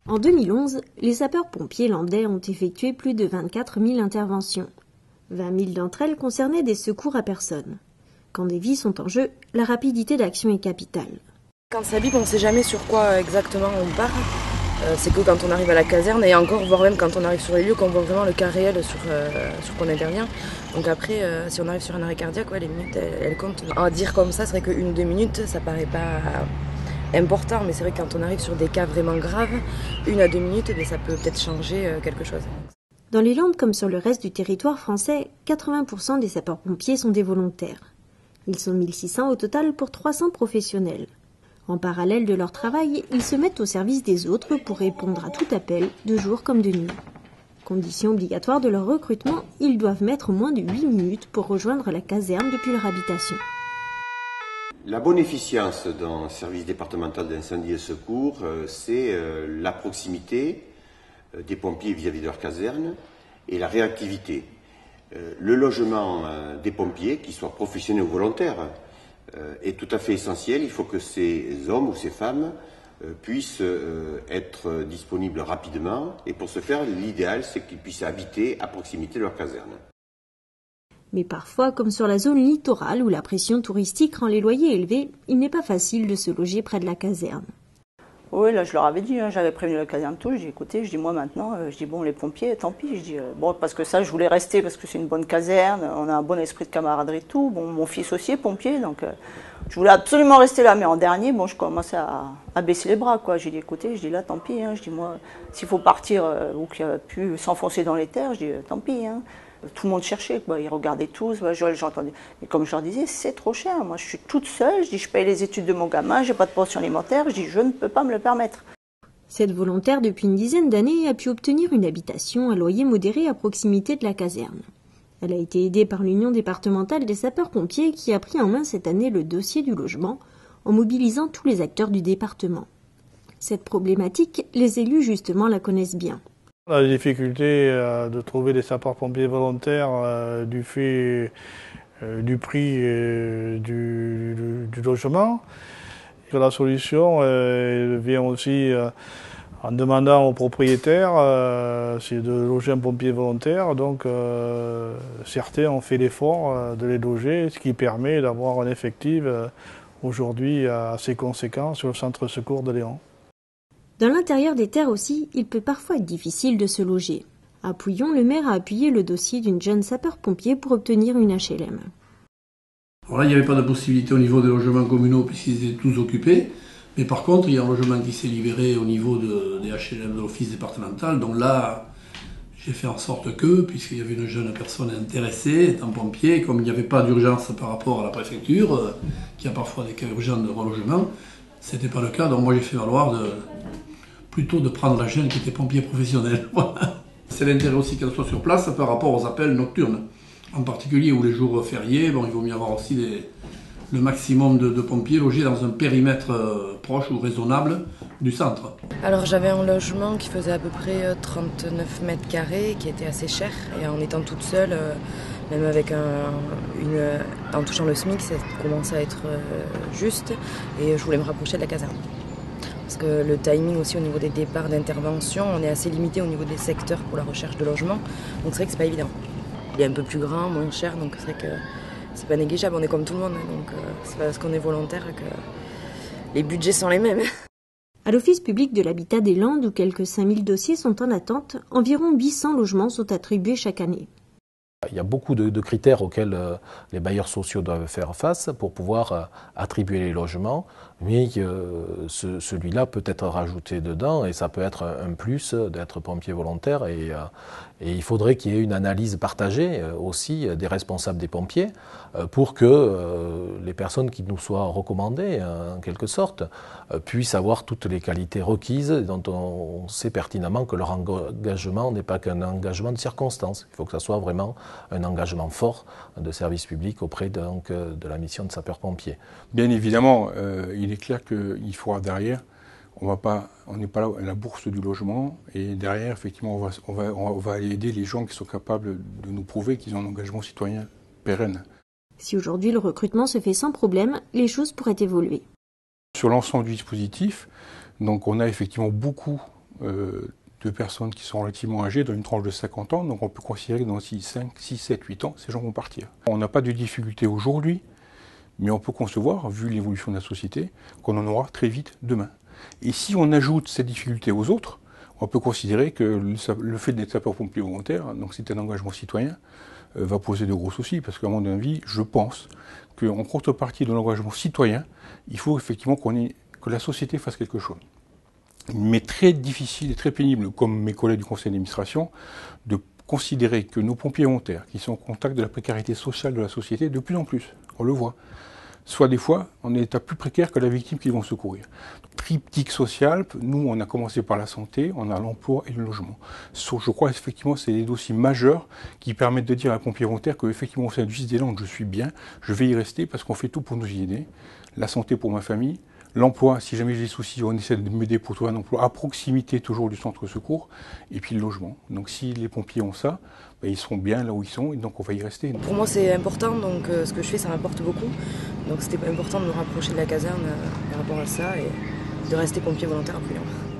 En 2011, les sapeurs-pompiers landais ont effectué plus de 24 000 interventions. 20 000 d'entre elles concernaient des secours à personne. Quand des vies sont en jeu, la rapidité d'action est capitale. Quand ça bip, on ne sait jamais sur quoi exactement on part. C'est que quand on arrive à la caserne, et encore, voire même quand on arrive sur les lieux, qu'on voit vraiment le cas réel sur quoi on intervient. Donc après, si on arrive sur un arrêt cardiaque, les minutes, elles comptent. À dire comme ça, c'est vrai que 1 ou 2 minutes, ça paraît pas important, mais c'est vrai que quand on arrive sur des cas vraiment graves, 1 à 2 minutes, ça peut peut-être changer quelque chose. Dans les Landes comme sur le reste du territoire français, 80% des sapeurs-pompiers sont des volontaires. Ils sont 1600 au total pour 300 professionnels. En parallèle de leur travail, ils se mettent au service des autres pour répondre à tout appel, de jour comme de nuit. Condition obligatoire de leur recrutement, ils doivent mettre moins de 8 minutes pour rejoindre la caserne depuis leur habitation. La bonne efficience d'un service départemental d'incendie et secours, c'est la proximité des pompiers vis-à-vis de leur caserne et la réactivité. Le logement des pompiers, qu'ils soient professionnels ou volontaires, est tout à fait essentiel. Il faut que ces hommes ou ces femmes puissent être disponibles rapidement. Et pour ce faire, l'idéal, c'est qu'ils puissent habiter à proximité de leur caserne. Mais parfois, comme sur la zone littorale où la pression touristique rend les loyers élevés, il n'est pas facile de se loger près de la caserne. Oui, là je leur avais dit, j'avais prévenu la caserne tout, je dis écoutez, moi maintenant, bon les pompiers, tant pis, bon parce que ça je voulais rester parce que c'est une bonne caserne, on a un bon esprit de camaraderie et tout, bon mon fils aussi est pompier, donc je voulais absolument rester là, mais en dernier, bon je commençais à baisser les bras quoi, j'ai dit écoutez, là tant pis, moi s'il faut partir ou qu'il n'y a plus s'enfoncer dans les terres, tant pis. Tout le monde cherchait, ils regardaient tous, j'entendais. Et comme je leur disais, c'est trop cher. Moi, je suis toute seule, je paye les études de mon gamin, j'ai pas de pension alimentaire, je ne peux pas me le permettre. Cette volontaire, depuis une dizaine d'années, a pu obtenir une habitation à loyer modéré à proximité de la caserne. Elle a été aidée par l'Union départementale des sapeurs-pompiers qui a pris en main cette année le dossier du logement en mobilisant tous les acteurs du département. Cette problématique, les élus justement la connaissent bien. La difficulté de trouver des sapeurs-pompiers volontaires du fait du prix du logement. Et la solution vient aussi en demandant aux propriétaires c'est de loger un pompier volontaire. Donc certains ont fait l'effort de les loger, ce qui permet d'avoir un effectif aujourd'hui assez conséquent sur le centre secours de Léon. Dans l'intérieur des terres aussi, il peut parfois être difficile de se loger. À Pouillon, le maire a appuyé le dossier d'une jeune sapeur-pompier pour obtenir une HLM. Alors là, il n'y avait pas de possibilité au niveau des logements communaux puisqu'ils étaient tous occupés. Mais par contre, il y a un logement qui s'est libéré au niveau des HLM de l'office départemental. Donc là, j'ai fait en sorte que, puisqu'il y avait une jeune personne intéressée, étant pompier, comme il n'y avait pas d'urgence par rapport à la préfecture, qui a parfois des cas urgents de relogement, c'était pas le cas. Donc moi, j'ai fait valoir plutôt de prendre la jeune qui était pompier professionnel. Voilà. C'est l'intérêt aussi qu'elle soit sur place par rapport aux appels nocturnes. En particulier ou les jours fériés, il vaut mieux avoir aussi le maximum de pompiers logés dans un périmètre proche ou raisonnable du centre. Alors j'avais un logement qui faisait à peu près 39 mètres carrés, qui était assez cher. Et en étant toute seule, même avec en touchant le SMIC, ça commençait à être juste. Et je voulais me rapprocher de la caserne. Parce que le timing aussi au niveau des départs d'intervention, on est assez limité au niveau des secteurs pour la recherche de logement. Donc c'est vrai que c'est pas évident. Il est un peu plus grand, moins cher, donc c'est vrai que c'est pas négligeable. On est comme tout le monde, donc c'est parce qu'on est volontaire que les budgets sont les mêmes. À l'Office public de l'habitat des Landes, où quelques 5000 dossiers sont en attente, environ 800 logements sont attribués chaque année. Il y a beaucoup de critères auxquels les bailleurs sociaux doivent faire face pour pouvoir attribuer les logements, mais celui-là peut être rajouté dedans et ça peut être un plus d'être pompier volontaire et il faudrait qu'il y ait une analyse partagée aussi des responsables des pompiers pour que les personnes qui nous soient recommandées en quelque sorte puissent avoir toutes les qualités requises dont on sait pertinemment que leur engagement n'est pas qu'un engagement de circonstance. Il faut que ça soit vraiment un engagement fort de service public auprès de la mission de sapeur-pompier. Bien évidemment, il est clair qu'il faudra derrière, on n'est pas là à la bourse du logement et derrière, effectivement, on va aller aider les gens qui sont capables de nous prouver qu'ils ont un engagement citoyen pérenne. Si aujourd'hui le recrutement se fait sans problème, les choses pourraient évoluer. Sur l'ensemble du dispositif, donc on a effectivement beaucoup de personnes qui sont relativement âgées, dans une tranche de 50 ans, donc on peut considérer que dans 5, 6, 7, 8 ans, ces gens vont partir. On n'a pas de difficulté aujourd'hui, mais on peut concevoir, vu l'évolution de la société, qu'on en aura très vite demain. Et si on ajoute cette difficulté aux autres, on peut considérer que le fait d'être sapeur-pompier volontaire, donc c'est un engagement citoyen, va poser de gros soucis, parce qu'à mon avis, je pense qu'en contrepartie de l'engagement citoyen, il faut effectivement que la société fasse quelque chose. Mais très difficile et très pénible, comme mes collègues du conseil d'administration, de considérer que nos pompiers volontaires, qui sont en contact de la précarité sociale de la société, de plus en plus, on le voit, soit des fois en état plus précaire que la victime qu'ils vont secourir. Triptyque social, nous on a commencé par la santé, on a l'emploi et le logement. Je crois effectivement que c'est des dossiers majeurs qui permettent de dire à un pompier volontaire qu'effectivement au sein du 6 des Landes je suis bien, je vais y rester parce qu'on fait tout pour nous y aider. La santé pour ma famille, l'emploi, si jamais j'ai des soucis, on essaie de m'aider pour trouver un emploi à proximité toujours du centre de secours, et puis le logement. Donc si les pompiers ont ça, ben, ils seront bien là où ils sont, et donc on va y rester. Pour moi c'est important, donc ce que je fais ça m'importe beaucoup. Donc c'était important de me rapprocher de la caserne par rapport à ça et de rester pompier volontaire à Prud'homme.